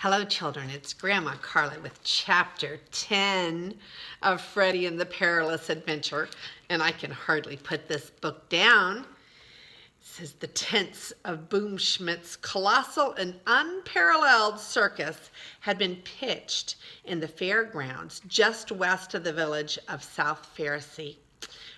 Hello, children. It's Grandma Carla with Chapter 10 of Freddy and the Perilous Adventure, and I can hardly put this book down. It says the tents of Boomschmidt's colossal and unparalleled circus had been pitched in the fairgrounds just west of the village of South Pharisee.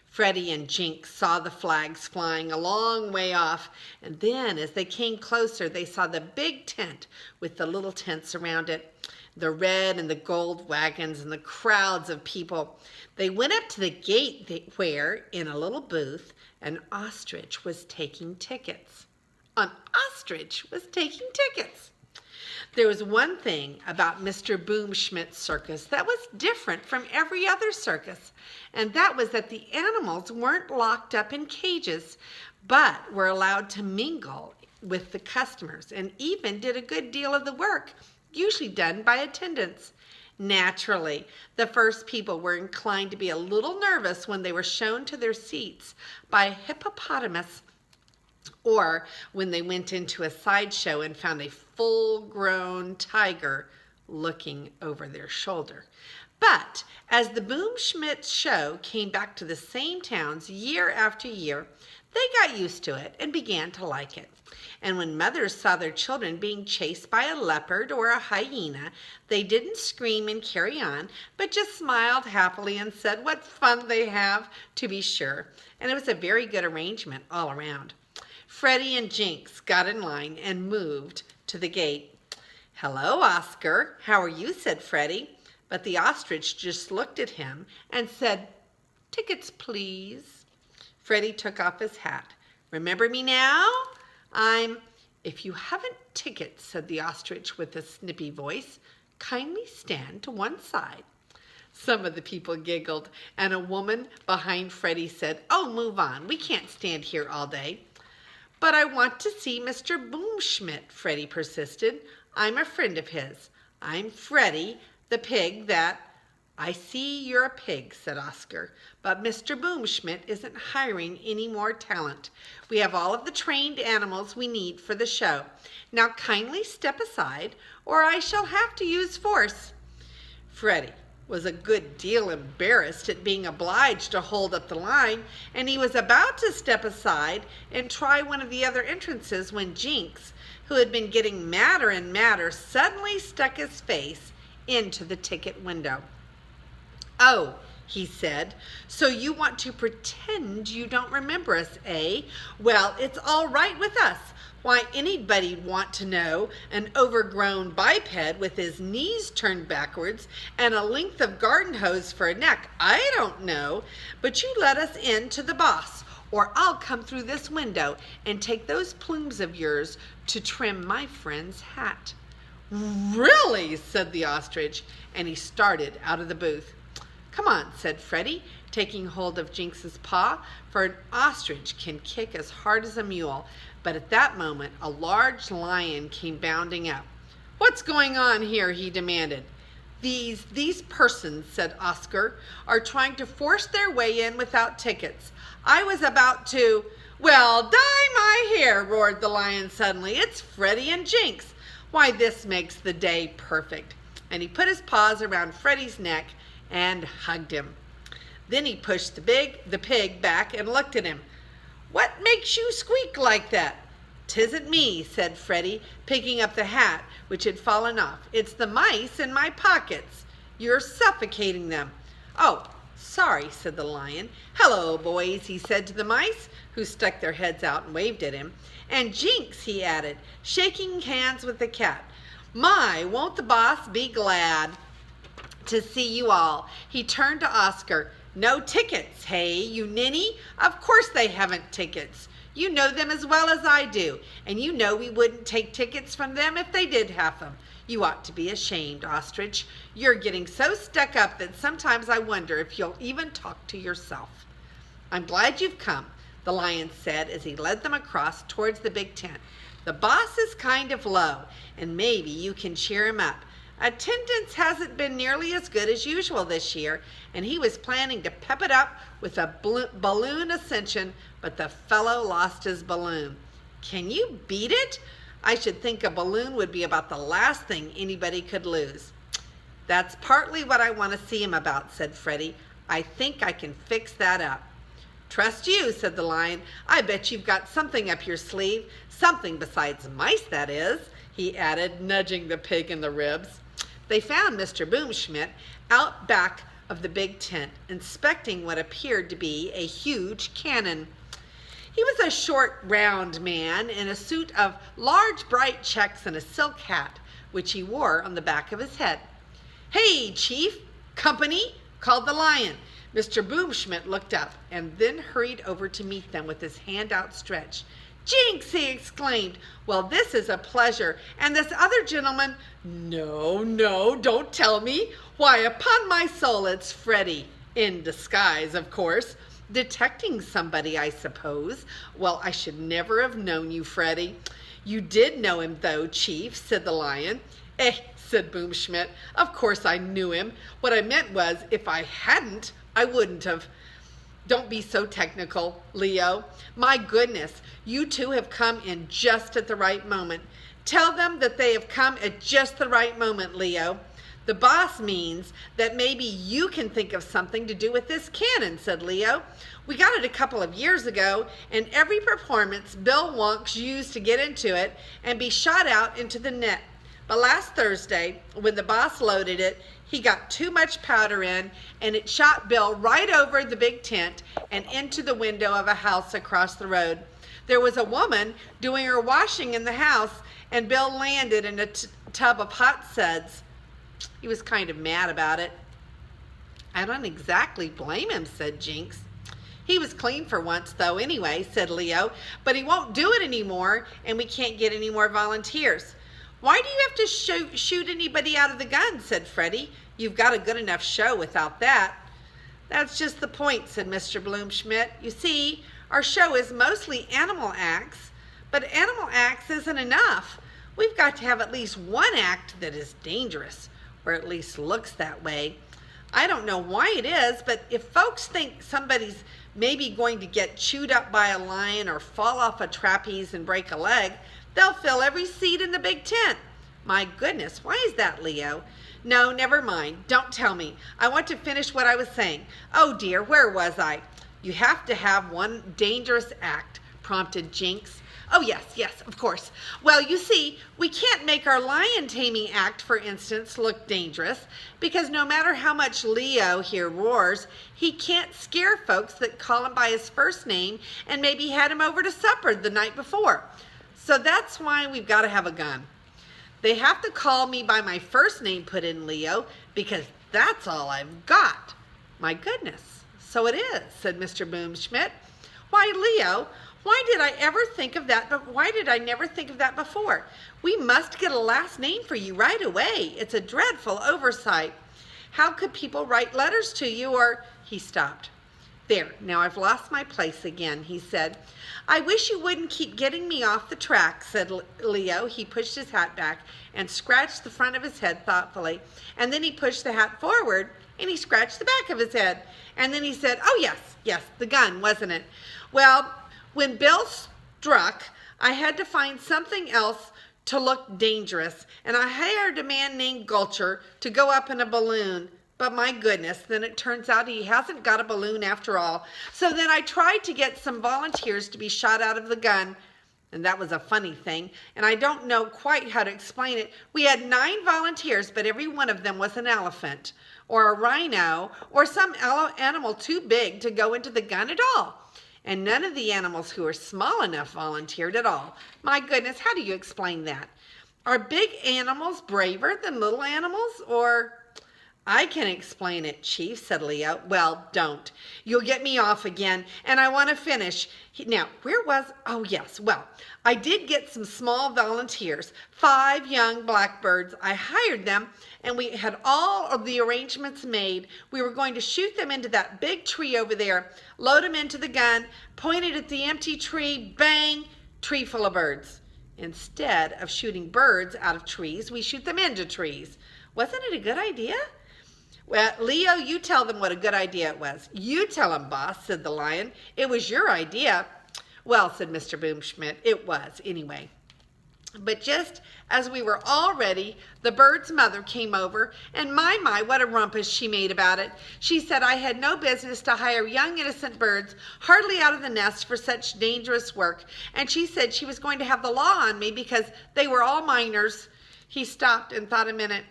Freddy and Jinx saw the flags flying a long way off, and then as they came closer, they saw the big tent with the little tents around it, the red and the gold wagons and the crowds of people. They went up to the gate where, in a little booth, an ostrich was taking tickets. An ostrich was taking tickets. There was one thing about Mr. Boomschmidt's circus that was different from every other circus, and that was that the animals weren't locked up in cages, but were allowed to mingle with the customers and even did a good deal of the work, usually done by attendants. Naturally, the first people were inclined to be a little nervous when they were shown to their seats by a hippopotamus, or when they went into a sideshow and found a full-grown tiger looking over their shoulder. But as the Boomschmidt show came back to the same towns year after year, they got used to it and began to like it. And when mothers saw their children being chased by a leopard or a hyena, they didn't scream and carry on, but just smiled happily and said what fun they have, to be sure. And it was a very good arrangement all around. Freddy and Jinx got in line and moved to the gate. "Hello, Oscar. How are you?" said Freddy. But the ostrich just looked at him and said, "Tickets, please." Freddy took off his hat. "Remember me now? If you haven't tickets," said the ostrich with a snippy voice, "kindly stand to one side." Some of the people giggled, and a woman behind Freddy said, "Oh, move on. We can't stand here all day." "But I want to see Mr. Boomschmidt," Freddy persisted. "I'm a friend of his. I'm Freddy, the pig that—" "I see you're a pig," said Oscar, "but Mr. Boomschmidt isn't hiring any more talent. We have all of the trained animals we need for the show. Now kindly step aside, or I shall have to use force." Freddy was a good deal embarrassed at being obliged to hold up the line, and he was about to step aside and try one of the other entrances when Jinx, who had been getting madder and madder, suddenly stuck his face into the ticket window. "Oh," he said, "so you want to pretend you don't remember us, eh? Well, it's all right with us. Why anybody'd want to know an overgrown biped with his knees turned backwards and a length of garden hose for a neck, I don't know. But you let us in to the boss, or I'll come through this window and take those plumes of yours to trim my friend's hat." "Really?" said the ostrich, and he started out of the booth. "Come on," said Freddy, taking hold of Jinx's paw, for an ostrich can kick as hard as a mule. But at that moment, a large lion came bounding up. "What's going on here?" he demanded. These persons," said Oscar, "are trying to force their way in without tickets. I was about to—" "Well, dye my hair," roared the lion suddenly. "It's Freddy and Jinx. Why, this makes the day perfect." And he put his paws around Freddy's neck and hugged him. Then he pushed the pig back and looked at him. "What makes you squeak like that?" "'Tisn't me," said Freddy, picking up the hat which had fallen off. "It's the mice in my pockets. You're suffocating them." "Oh, sorry," said the lion. "Hello, boys," he said to the mice, who stuck their heads out and waved at him. "And Jinx," he added, shaking hands with the cat. "My, won't the boss be glad to see you all." He turned to Oscar. "No tickets, hey, you ninny? Of course they haven't tickets. You know them as well as I do, and you know we wouldn't take tickets from them if they did have them. You ought to be ashamed, ostrich. You're getting so stuck up that sometimes I wonder if you'll even talk to yourself." "I'm glad you've come," the lion said as he led them across towards the big tent. "The boss is kind of low, and maybe you can cheer him up. Attendance hasn't been nearly as good as usual this year, and he was planning to pep it up with a balloon ascension, but the fellow lost his balloon." "Can you beat it? I should think a balloon would be about the last thing anybody could lose." "That's partly what I want to see him about," said Freddy. "I think I can fix that up." "Trust you," said the Lion. "I bet you've got something up your sleeve. Something besides mice, that is," he added, nudging the pig in the ribs. They found Mr. Boomschmidt out back of the big tent, inspecting what appeared to be a huge cannon. He was a short, round man in a suit of large, bright checks and a silk hat, which he wore on the back of his head. "Hey, Chief! Company!" called the Lion. Mr. Boomschmidt looked up and then hurried over to meet them with his hand outstretched. "Jinx!" he exclaimed. "Well, this is a pleasure. And this other gentleman—" "No, no, don't tell me. Why, upon my soul, it's Freddy. In disguise, of course. Detecting somebody, I suppose. Well, I should never have known you, Freddy." "You did know him, though, Chief," said the Lion. "Eh," said Boomschmidt. "Of course I knew him. What I meant was, if I hadn't, I wouldn't have." "Don't be so technical, Leo. My goodness, you two have come in just at the right moment. Tell them that they have come at just the right moment, Leo." "The boss means that maybe you can think of something to do with this cannon," said Leo. "We got it a couple of years ago, and every performance Bill Wonks used to get into it and be shot out into the net. But last Thursday, when the boss loaded it, he got too much powder in, and it shot Bill right over the big tent and into the window of a house across the road. There was a woman doing her washing in the house, and Bill landed in a tub of hot suds. He was kind of mad about it." "I don't exactly blame him," said Jinx. "He was clean for once, though, anyway," said Leo. "But he won't do it anymore, and we can't get any more volunteers." "Why do you have to shoot anybody out of the gun?" said Freddy. "You've got a good enough show without that." "That's just the point," said Mr. Boomschmidt. "You see, our show is mostly animal acts, but animal acts isn't enough. We've got to have at least one act that is dangerous, or at least looks that way. I don't know why it is, but if folks think somebody's maybe going to get chewed up by a lion or fall off a trapeze and break a leg, they'll fill every seat in the big tent." "My goodness, why is that, Leo?" "No, never mind. Don't tell me. I want to finish what I was saying. Oh dear, where was I?" "You have to have one dangerous act," prompted Jinx. "Oh yes, of course. Well, you see, we can't make our lion taming act, for instance, look dangerous, because no matter how much Leo here roars, he can't scare folks that call him by his first name and maybe had him over to supper the night before. So that's why we've got to have a gun." "They have to call me by my first name," put in Leo, "because that's all I've got." "My goodness, so it is," said Mr. Boomschmidt. "Why, Leo, why did I never think of that before? We must get a last name for you right away. It's a dreadful oversight. How could people write letters to you or—" He stopped. "There, now I've lost my place again," he said. "I wish you wouldn't keep getting me off the track," said Leo. He pushed his hat back and scratched the front of his head thoughtfully. And then he pushed the hat forward and he scratched the back of his head. And then he said, "Oh yes, the gun, wasn't it? Well, when Bill struck, I had to find something else to look dangerous, and I hired a man named Gulcher to go up in a balloon. But my goodness, then it turns out he hasn't got a balloon after all. So then I tried to get some volunteers to be shot out of the gun, and that was a funny thing, and I don't know quite how to explain it. We had 9 volunteers, but every one of them was an elephant or a rhino or some animal too big to go into the gun at all. And none of the animals who were small enough volunteered at all. My goodness, how do you explain that? Are big animals braver than little animals, or—" "I can explain it, Chief," said Leo. "Well, don't. You'll get me off again, and I want to finish. Now, where was—oh, yes. Well, I did get some small volunteers, 5 young blackbirds. I hired them, and we had all of the arrangements made. We were going to shoot them into that big tree over there, load them into the gun, point it at the empty tree, bang, tree full of birds. Instead of shooting birds out of trees, we shoot them into trees. Wasn't it a good idea?" "Well, Leo, you tell them what a good idea it was." "You tell them, boss," said the Lion. "It was your idea." "Well," said Mr. Boomschmidt, "it was, anyway. But just as we were all ready, the bird's mother came over, and my, what a rumpus she made about it. She said I had no business to hire young innocent birds, hardly out of the nest, for such dangerous work. And she said she was going to have the law on me because they were all minors. He stopped and thought a minute.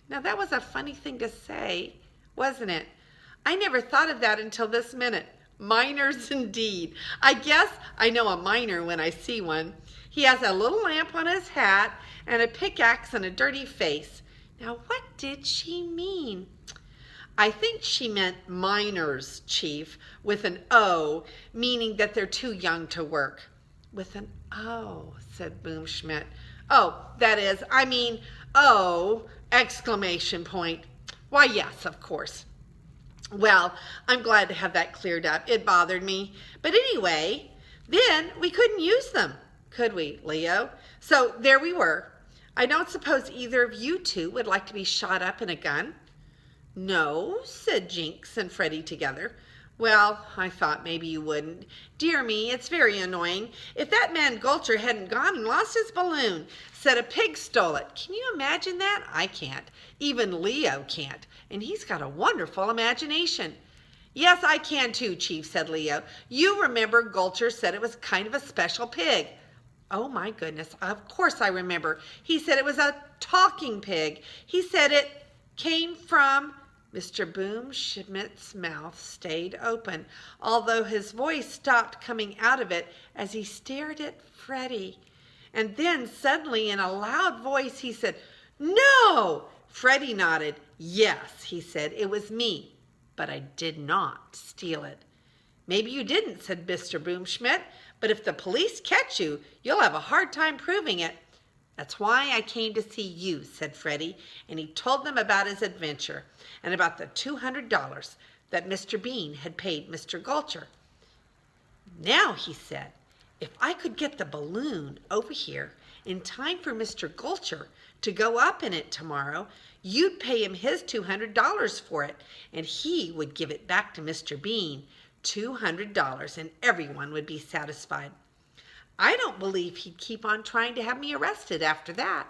Now that was a funny thing to say, wasn't it? I never thought of that until this minute. Minors indeed. I guess I know a miner when I see one. He has a little lamp on his hat and a pickaxe and a dirty face. Now, what did she mean? I think she meant minors, Chief, with an O, meaning that they're too young to work. With an O, said Boomschmidt. Oh, that is, I mean, oh, exclamation point. Why, yes, of course. Well, I'm glad to have that cleared up. It bothered me. But anyway, then we couldn't use them. Could we, Leo? So there we were. I don't suppose either of you two would like to be shot up in a gun? No, said Jinx and Freddy together. Well, I thought maybe you wouldn't. Dear me, it's very annoying. If that man Gulcher hadn't gone and lost his balloon, said a pig stole it. Can you imagine that? I can't. Even Leo can't. And he's got a wonderful imagination. Yes, I can too, Chief, said Leo. You remember Gulcher said it was kind of a special pig. Oh my goodness, of course I remember. He said it was a talking pig. He said it came from... Mr. Boomschmidt's mouth stayed open, although his voice stopped coming out of it as he stared at Freddy. And then suddenly in a loud voice he said, No! Freddy nodded. Yes, he said, it was me, but I did not steal it. Maybe you didn't, said Mr. Boomschmidt, but if the police catch you, you'll have a hard time proving it. That's why I came to see you, said Freddy, and he told them about his adventure and about the $200 that Mr. Bean had paid Mr. Gulcher. Now, he said, if I could get the balloon over here in time for Mr. Gulcher to go up in it tomorrow, you'd pay him his $200 for it, and he would give it back to Mr. Bean, $200, and everyone would be satisfied. I don't believe he'd keep on trying to have me arrested after that.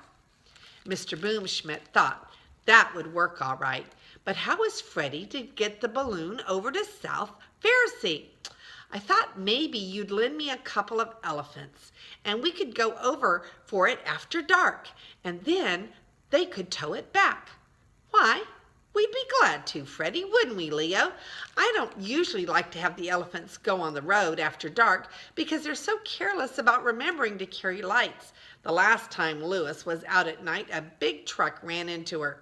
Mr. Boomschmidt thought that would work all right, but how was Freddy to get the balloon over to South Pharisee? I thought maybe you'd lend me a couple of elephants, and we could go over for it after dark, and then they could tow it back. Why, we'd be glad to, Freddy, wouldn't we, Leo? I don't usually like to have the elephants go on the road after dark because they're so careless about remembering to carry lights. The last time Louis was out at night, a big truck ran into her.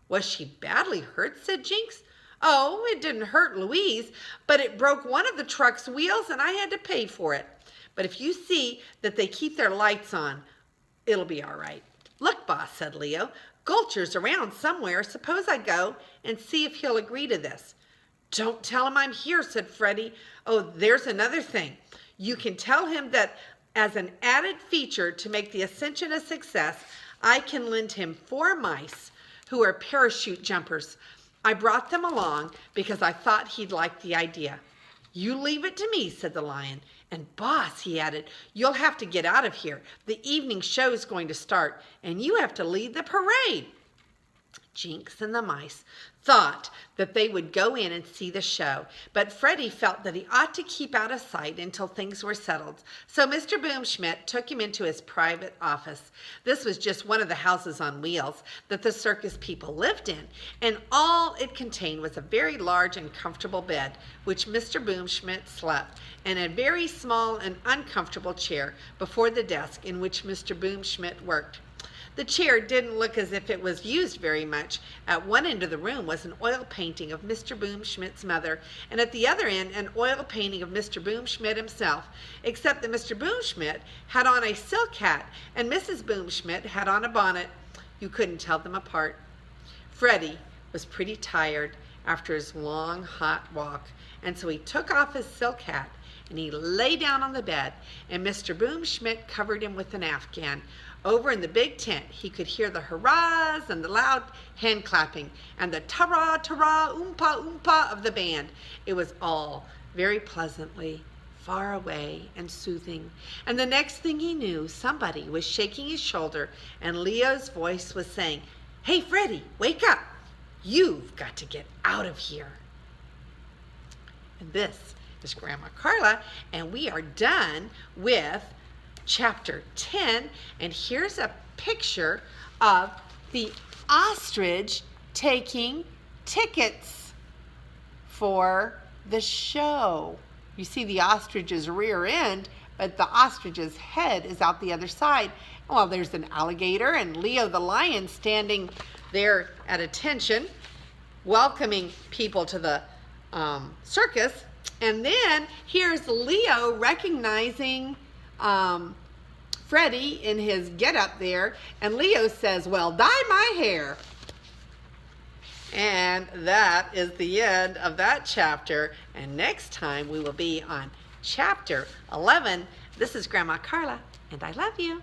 Was she badly hurt, said Jinx. Oh, it didn't hurt Louise, but it broke one of the truck's wheels and I had to pay for it. But if you see that they keep their lights on, it'll be all right. Look, boss, said Leo, Gulcher's around somewhere. Suppose I go and see if he'll agree to this. Don't tell him I'm here, said Freddy. Oh, there's another thing. You can tell him that as an added feature to make the ascension a success, I can lend him 4 mice who are parachute jumpers. I brought them along because I thought he'd like the idea. You leave it to me, said the lion. And boss, he added, you'll have to get out of here. The evening show's going to start, and you have to lead the parade. Jinx and the mice thought that they would go in and see the show, but Freddy felt that he ought to keep out of sight until things were settled. So Mr. Boomschmidt took him into his private office. This was just one of the houses on wheels that the circus people lived in, and all it contained was a very large and comfortable bed, which Mr. Boomschmidt slept, and a very small and uncomfortable chair before the desk in which Mr. Boomschmidt worked. The chair didn't look as if it was used very much. At one end of the room was an oil painting of Mr. Boomschmidt's mother, and at the other end an oil painting of Mr. Boomschmidt himself, except that Mr. Boomschmidt had on a silk hat and Mrs. Boomschmidt had on a bonnet. You couldn't tell them apart. Freddy was pretty tired after his long, hot walk, and so he took off his silk hat and he lay down on the bed, and Mr. Boomschmidt covered him with an afghan. Over in the big tent, he could hear the hurrahs and the loud hand clapping and the ta-ra, ta-ra, oompa, oompa of the band. It was all very pleasantly far away and soothing. And the next thing he knew, somebody was shaking his shoulder, and Leo's voice was saying, "Hey, Freddy, wake up. You've got to get out of here." And this is Grandma Carla, and we are done with chapter 10. And here's a picture of the ostrich taking tickets for the show. You see the ostrich's rear end, but the ostrich's head is out the other side. Well, there's an alligator and Leo the lion standing there at attention, welcoming people to the circus. And then here's Leo recognizing Freddy in his getup there, and Leo says, "Well, dye my hair." And that is the end of that chapter. And next time we will be on chapter 11. This is Grandma Carla, and I love you.